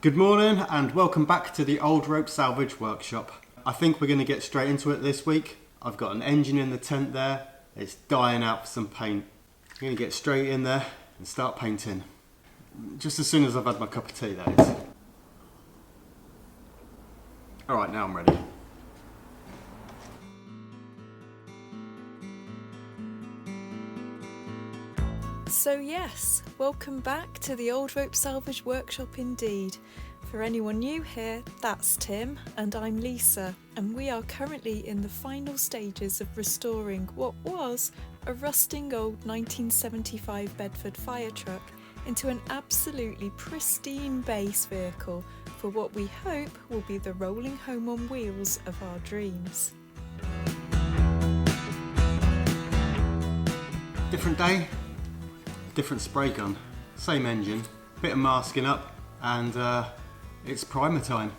Good morning and welcome back to the Old Rope Salvage workshop. I think we're going to get straight into it this week. I've got an engine in the tent there. It's dying out for some paint. I'm going to get straight in there and start painting. Just as soon as I've had my cup of tea, that is. Alright, now I'm ready. So yes, welcome back to the Old Rope Salvage workshop indeed. For anyone new here, that's Tim and I'm Lisa, and we are currently in the final stages of restoring what was a rusting old 1975 Bedford Firetruck into an absolutely pristine base vehicle for what we hope will be the rolling home on wheels of our dreams. Different day, different spray gun, same engine, bit of masking up, and it's primer time.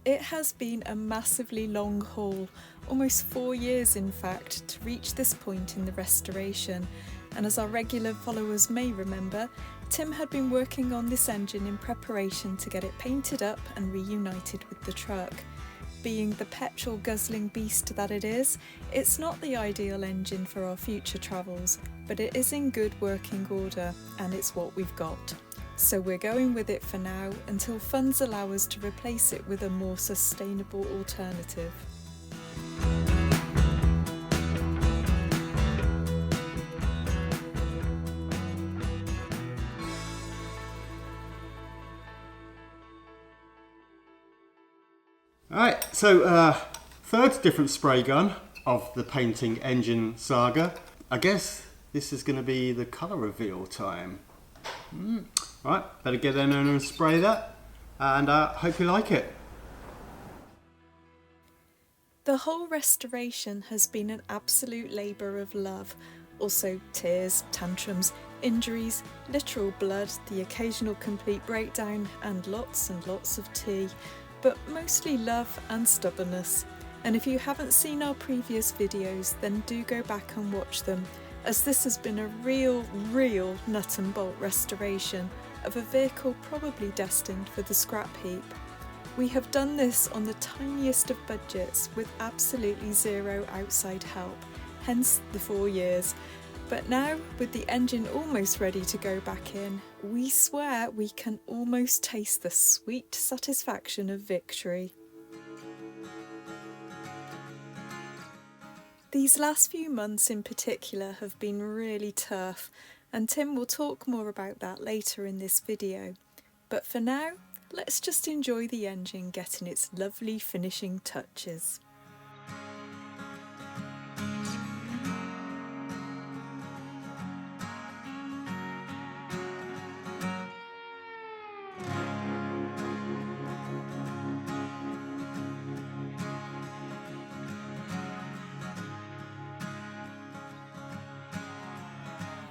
It has been a massively long haul, almost 4 years in fact, to reach this point in the restoration, and as our regular followers may remember, Tim had been working on this engine in preparation to get it painted up and reunited with the truck. Being the petrol guzzling beast that it is, it's not the ideal engine for our future travels, but it is in good working order and it's what we've got. So we're going with it for now until funds allow us to replace it with a more sustainable alternative. Alright, so third different spray gun of the painting engine saga. I guess this is going to be the colour reveal time. Right, better get in there and spray that, and hope you like it. The whole restoration has been an absolute labour of love. Also tears, tantrums, injuries, literal blood, the occasional complete breakdown, and lots of tea. But mostly love and stubbornness. And if you haven't seen our previous videos, then do go back and watch them, as this has been a real nut and bolt restoration of a vehicle probably destined for the scrap heap. We have done this on the tiniest of budgets with absolutely zero outside help, hence the 4 years. But now, with the engine almost ready to go back in, we swear we can almost taste the sweet satisfaction of victory. These last few months in particular have been really tough, and Tim will talk more about that later in this video. But for now, let's just enjoy the engine getting its lovely finishing touches.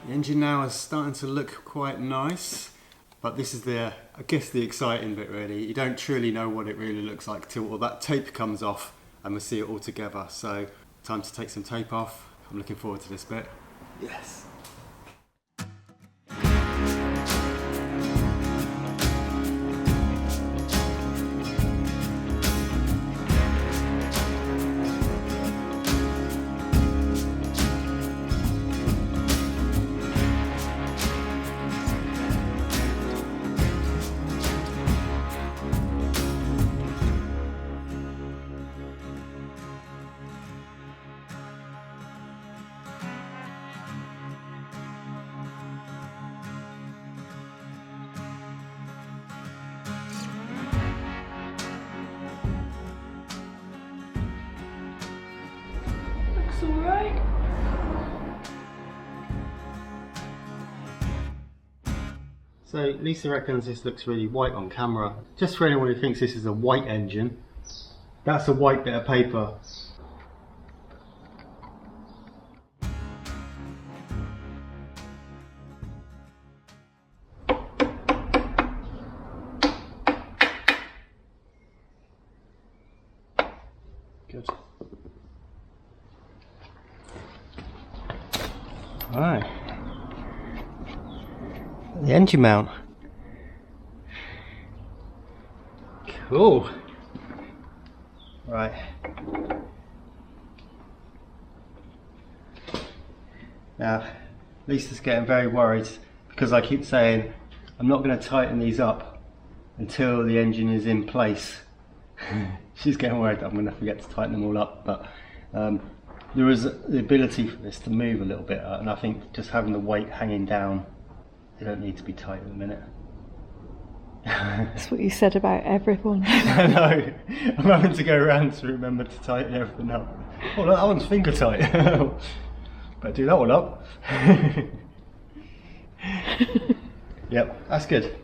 The engine now is starting to look quite nice, but this is I guess the exciting bit really. You don't truly know what it really looks like till all that tape comes off and we see it all together. So time to take some tape off. I'm looking forward to this bit. Yes. Alright. So Lisa reckons this looks really white on camera. Just for anyone who thinks this is a white engine, that's a white bit of paper. Good. Alright. The engine mount. Cool. Right. Now, Lisa's getting very worried because I keep saying I'm not going to tighten these up until the engine is in place. She's getting worried that I'm going to forget to tighten them all up, but there is the ability for this to move a little bit, and I think just having the weight hanging down, they don't need to be tight at the minute. That's what you said about everyone. I know. I'm having to go around to remember to tighten everything up. Oh, look, that one's finger tight. Better do that one up. Yep, that's good.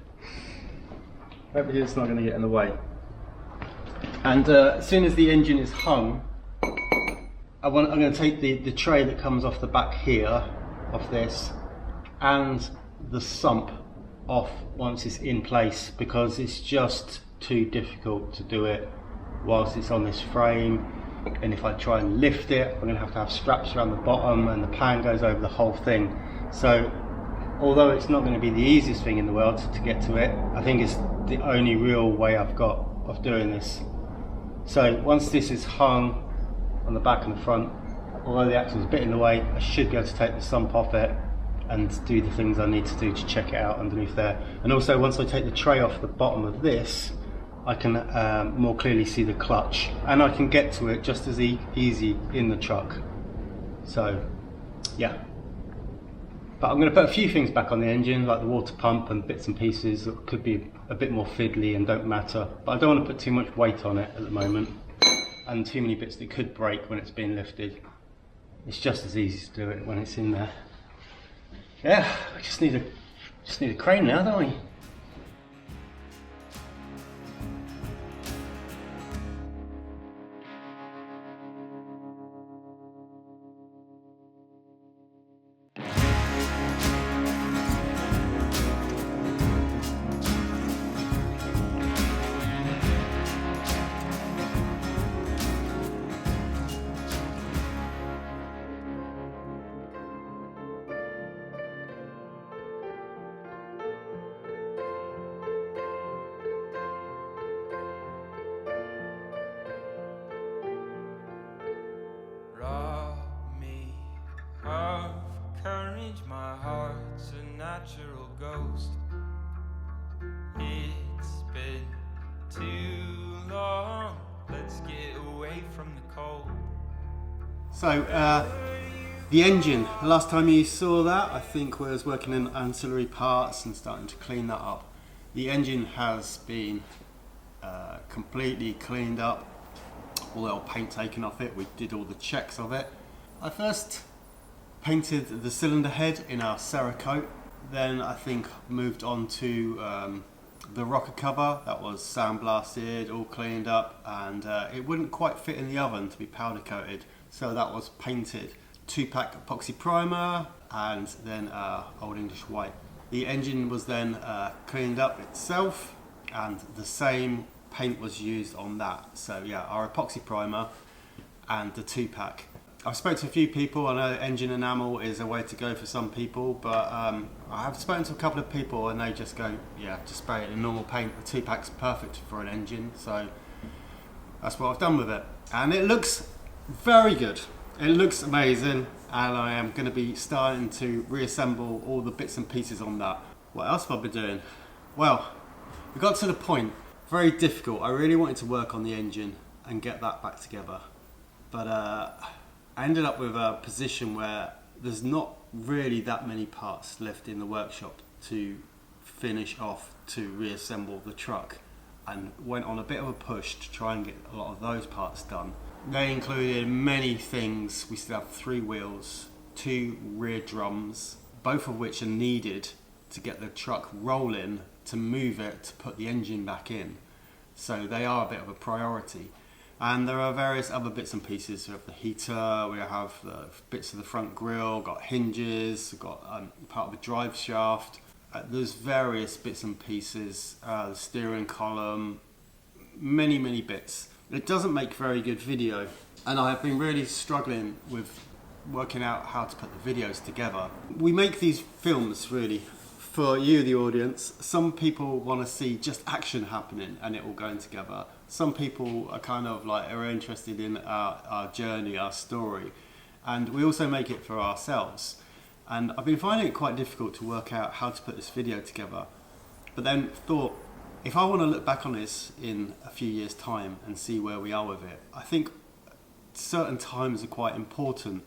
Hopefully it's not going to get in the way. And as soon as the engine is hung, I'm going to take the tray that comes off the back here, off this, and the sump off once it's in place, because it's just too difficult to do it whilst it's on this frame. And if I try and lift it, I'm going to have straps around the bottom, and the pan goes over the whole thing. So although it's not going to be the easiest thing in the world to get to it, I think it's the only real way I've got of doing this. So once this is hung on the back and the front, although the axle's a bit in the way, I should be able to take the sump off it and do the things I need to do to check it out underneath there. And also once I take the tray off the bottom of this, I can more clearly see the clutch, and I can get to it just as easy in the truck. So yeah, but I'm going to put a few things back on the engine, like the water pump and bits and pieces that could be a bit more fiddly and don't matter, but I don't want to put too much weight on it at the moment, and too many bits that could break when it's being lifted. It's just as easy to do it when it's in there. Yeah, we just need a crane now, don't we? My heart's a natural ghost. It's been too long. Let's get away from the cold. So the engine, the last time you saw that, I think was working in ancillary parts and starting to clean that up. The engine has been completely cleaned up, all the old paint taken off it. We did all the checks of it. I first painted the cylinder head in our Cerakote, then I think moved on to the rocker cover. That was sandblasted, all cleaned up, and it wouldn't quite fit in the oven to be powder coated, so that was painted. 2-pack epoxy primer and then Old English white. The engine was then cleaned up itself, and the same paint was used on that. So yeah, our epoxy primer and the 2-pack. I've spoken to a few people. I know engine enamel is a way to go for some people, but I have spoken to a couple of people and they just go, yeah, just spray it in normal paint. The 2-pack's perfect for an engine, so that's what I've done with it. And it looks very good. It looks amazing, and I am going to be starting to reassemble all the bits and pieces on that. What else have I been doing? Well, we got to the point, very difficult. I really wanted to work on the engine and get that back together, but I ended up with a position where there's not really that many parts left in the workshop to finish off to reassemble the truck, and went on a bit of a push to try and get a lot of those parts done. They included many things. We still have 3 wheels, 2 rear drums, both of which are needed to get the truck rolling, to move it, to put the engine back in. So they are a bit of a priority. And there are various other bits and pieces. We have the heater, we have the bits of the front grille, got hinges, we've got part of the drive shaft. There's various bits and pieces, the steering column, many bits. It doesn't make very good video, and I have been really struggling with working out how to put the videos together. We make these films really for you, the audience, some people want to see just action happening and it all going together. Some people are kind of like are interested in our journey, our story, and we also make it for ourselves. And I've been finding it quite difficult to work out how to put this video together, but then thought, if I want to look back on this in a few years' time and see where we are with it, I think certain times are quite important,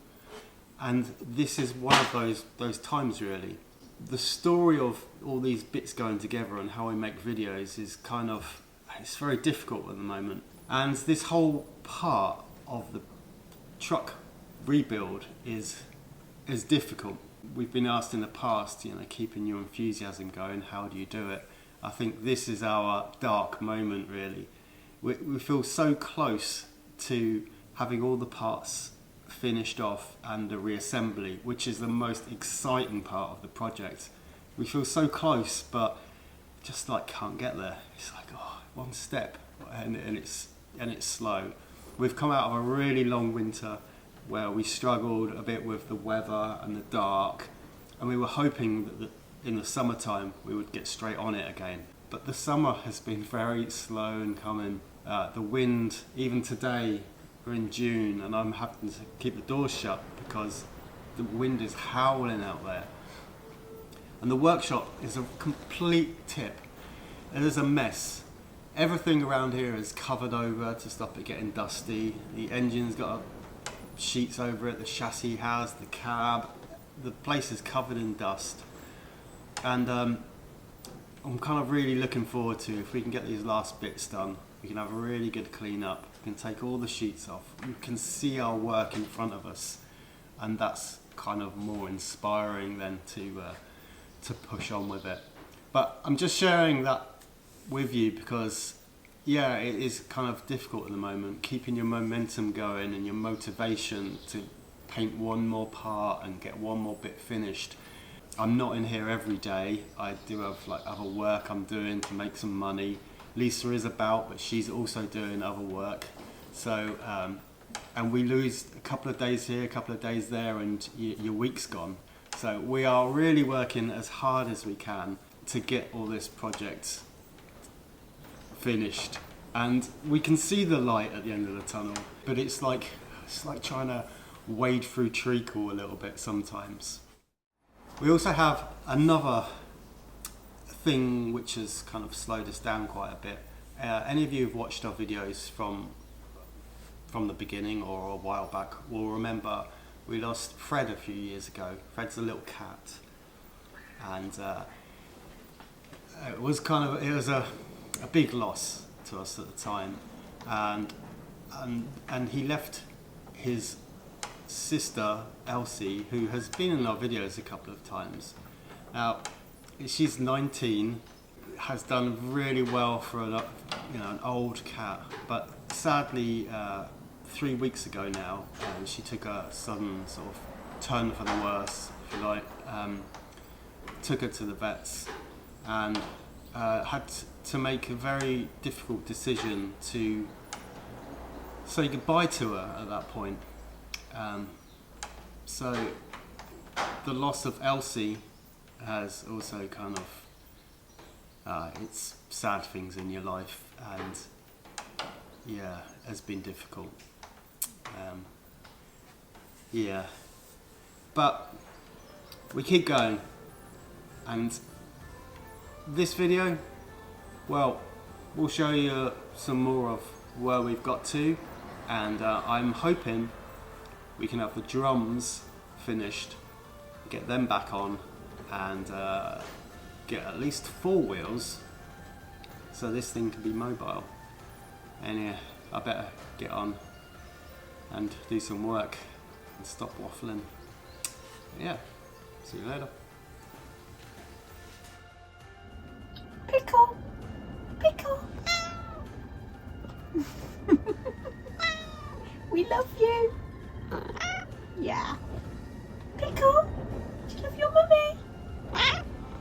and this is one of those times really. The story of all these bits going together and how we make videos is kind of, it's very difficult at the moment. And this whole part of the truck rebuild is difficult. We've been asked in the past, keeping your enthusiasm going, how do you do it? I think this is our dark moment really. We feel so close to having all the parts finished off and the reassembly, which is the most exciting part of the project. We feel so close, but just like can't get there. It's like, one step, and it's slow. We've come out of a really long winter where we struggled a bit with the weather and the dark, and we were hoping that in the summertime we would get straight on it again. But the summer has been very slow in coming. The wind, even today, we're in June and I'm having to keep the doors shut because the wind is howling out there. And the workshop is a complete tip. It is a mess. Everything around here is covered over to stop it getting dusty. The engine's got sheets over it, the chassis has, the cab. The place is covered in dust. And I'm kind of really looking forward to, if we can get these last bits done, we can have a really good clean up. We can take all the sheets off. We can see our work in front of us, and that's kind of more inspiring than to push on with it. But I'm just sharing that with you because, yeah, it is kind of difficult at the moment, keeping your momentum going and your motivation to paint one more part and get one more bit finished. I'm not in here every day. I do have like other work I'm doing to make some money. Lisa is about, but she's also doing other work. So, and we lose a couple of days here, a couple of days there, and your week's gone. So we are really working as hard as we can to get all this project finished. And we can see the light at the end of the tunnel, but it's like trying to wade through treacle a little bit sometimes. We also have another thing which has kind of slowed us down quite a bit. Any of you who've watched our videos from the beginning or a while back will remember we lost Fred a few years ago. Fred's a little cat, and it was a big loss to us at the time, and he left his sister Elsie, who has been in our videos a couple of times. Now she's 19, has done really well for an old cat, but sadly 3 weeks ago now she took a sudden sort of turn for the worse, if you like. Took her to the vets and had to make a very difficult decision to say goodbye to her at that point. So the loss of Elsie has also kind of, it's sad things in your life, and yeah, has been difficult. Yeah, but we keep going, and this video, well, we'll show you some more of where we've got to, and I'm hoping we can have the drums finished, get them back on, and get at least 4 wheels so this thing can be mobile. And yeah, I better get on and do some work and stop waffling. Yeah, see you later. Pickle! Pickle! We love you! Yeah. Pickle! Do you love your mummy?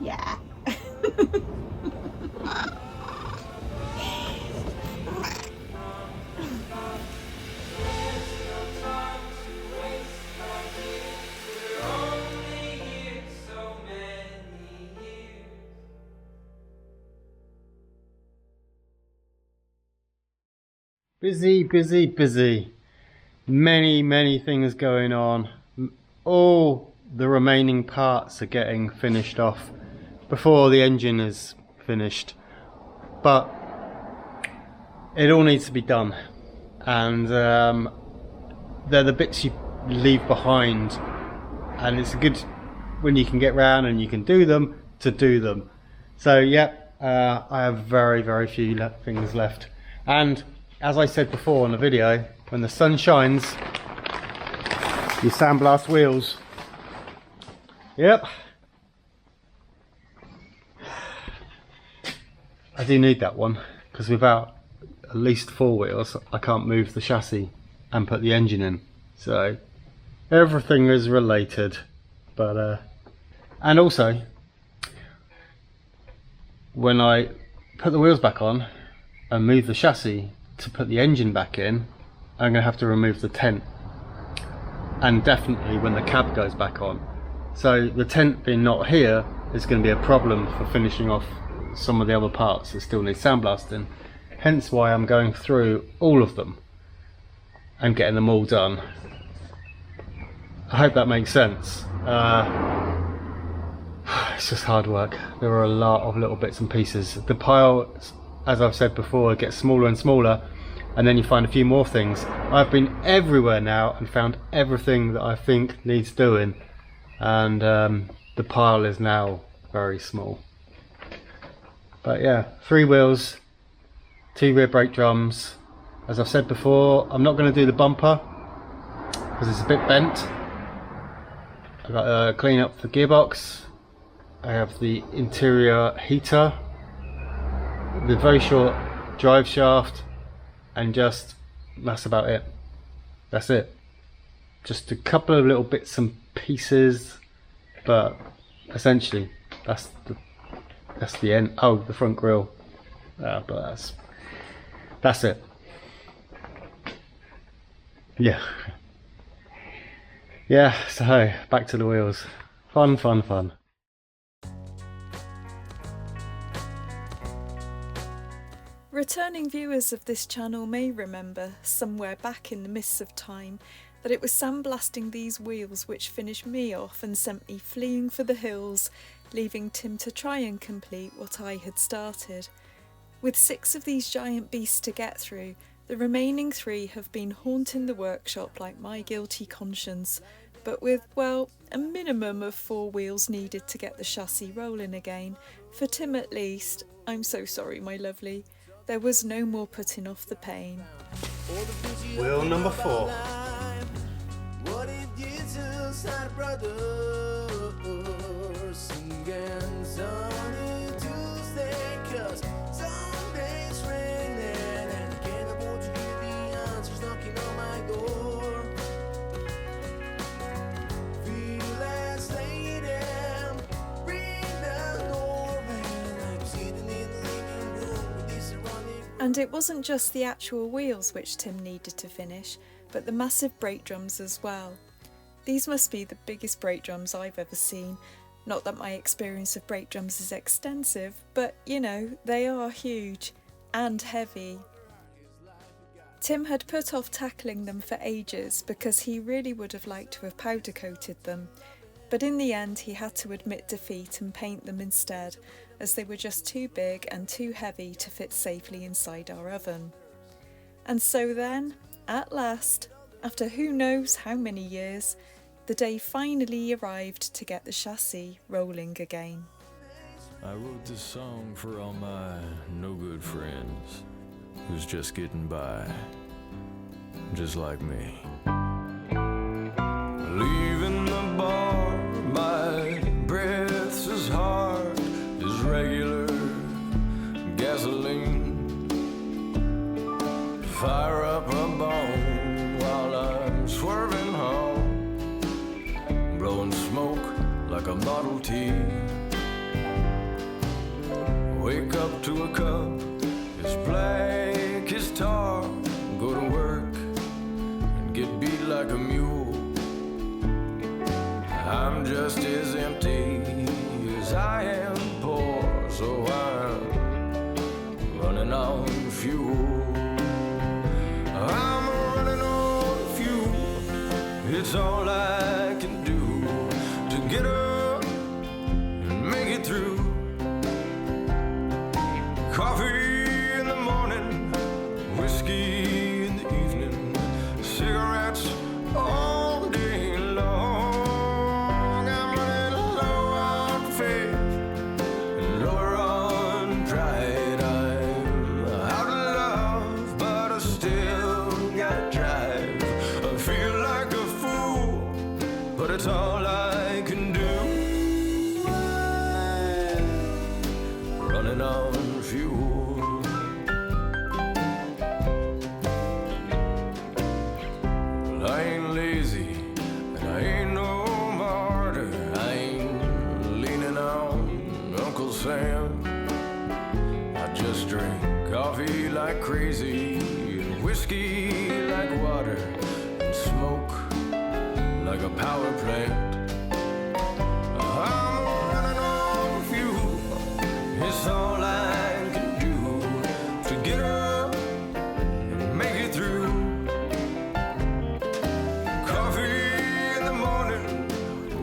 Yeah. We're only here so many years. Busy. Many things going on. All the remaining parts are getting finished off before the engine is finished. But it all needs to be done. And they're the bits you leave behind. And it's good when you can get round and you can do them, to do them. So yep, I have very few things left. And as I said before in the video, when the sun shines, you sandblast wheels. Yep. I do need that one, because without at least 4 wheels I can't move the chassis and put the engine in. So everything is related. But and also when I put the wheels back on and move the chassis to put the engine back in, I'm going to have to remove the tent, and definitely when the cab goes back on. So the tent being not here is going to be a problem for finishing off some of the other parts that still need sandblasting, hence why I'm going through all of them and getting them all done. I hope that makes sense. It's just hard work. There are a lot of little bits and pieces. The pile, as I've said before, gets smaller and smaller, and then you find a few more things. I've been everywhere now and found everything that I think needs doing, and the pile is now very small. But yeah, 3 wheels, 2 rear brake drums. As I've said before, I'm not going to do the bumper because it's a bit bent. I've got to clean up the gearbox. I have the interior heater, the very short drive shaft, and that's about it. That's it. Just a couple of little bits and pieces, but essentially that's the end. Oh, the front grille. But that's it. Yeah, so back to the wheels. Fun. Returning viewers of this channel may remember, somewhere back in the mists of time, that it was sandblasting these wheels which finished me off and sent me fleeing for the hills, leaving Tim to try and complete what I had started. With 6 of these giant beasts to get through, the remaining 3 have been haunting the workshop like my guilty conscience, but with, well, a minimum of 4 wheels needed to get the chassis rolling again. For Tim at least. I'm so sorry, my lovely. There was no more putting off the pain. Wheel number 4. What if Jesus had a brother singing Sunny Tuesday? 'Cause some days raining and I can't afford to hear the answers knocking on my door. Feel isolated, breathe the doorway, I'm sitting in the living room with this ironic. And it wasn't just the actual wheels which Tim needed to finish, but the massive brake drums as well. These must be the biggest brake drums I've ever seen. Not that my experience of brake drums is extensive, but you know, they are huge and heavy. Tim had put off tackling them for ages because he really would have liked to have powder coated them, but in the end he had to admit defeat and paint them instead, as they were just too big and too heavy to fit safely inside our oven. And so then, at last, after who knows how many years, the day finally arrived to get the chassis rolling again. I wrote this song for all my no-good friends who's just getting by, just like me. Leaving the bar, my breath's as hard as regular gasoline. Fire up a bone while I'm swerving home, blowing smoke like a Model T. Wake up to a cup as black as tar, go to work and get beat like a mule. I'm just as empty as I am poor, so I'm running on fuel. It's all I can do to get up and make it through. Coffee in the morning, whiskey in the evening, cigarettes all day long. I'm running low on faith and lower on pride. I'm out of love, but I still got drive. I feel like a fool, but it's all I can do. Running on fuel. Well, I ain't lazy, and I ain't no martyr. I ain't leaning on Uncle Sam. I just drink coffee like crazy, and whiskey like water, and smoke like a power plant. I'm running on fuel. It's all I can do to get up and make it through. Coffee in the morning,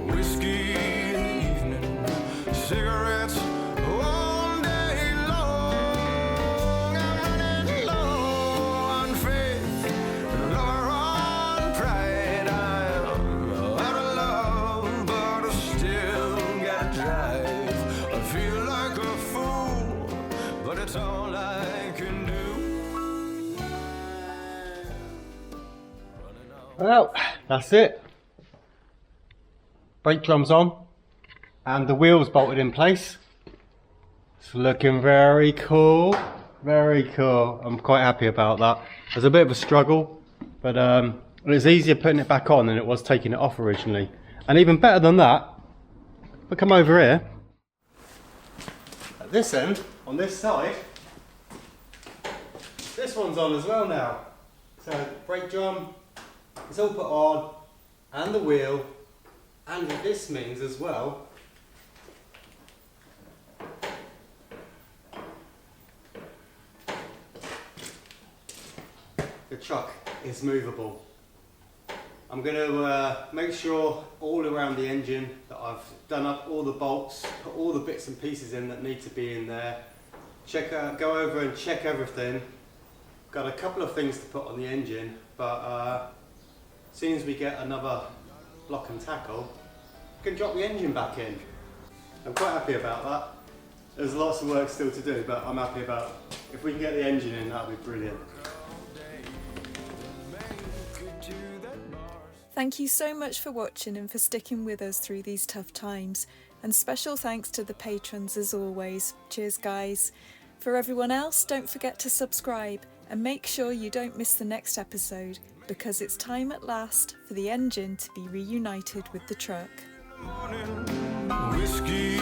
whiskey in the evening, cigarettes all day long. I'm running low on faith, lower on pride. I'm out of love, but I still got drive. I feel like a fool, but it's all I can do. Well, that's it. Brake drum's on and the wheels bolted in place. It's looking very cool, very cool. I'm quite happy about that. There's a bit of a struggle, but it was easier putting it back on than it was taking it off originally. And even better than that, if I come over here, at this end, on this side, this one's on as well now. So brake drum, it's all put on, and the wheel, and what this means as well, the truck is movable. I'm going to make sure all around the engine that I've done up all the bolts, put all the bits and pieces in that need to be in there, go over and check everything. Got a couple of things to put on the engine, but as soon as we get another block and tackle, we can drop the engine back in. I'm quite happy about that. There's lots of work still to do, but I'm happy about if we can get the engine in, that'll be brilliant. Thank you so much for watching and for sticking with us through these tough times. And special thanks to the patrons as always. Cheers guys. For everyone else, don't forget to subscribe and make sure you don't miss the next episode, because it's time at last for the engine to be reunited with the truck. Whiskey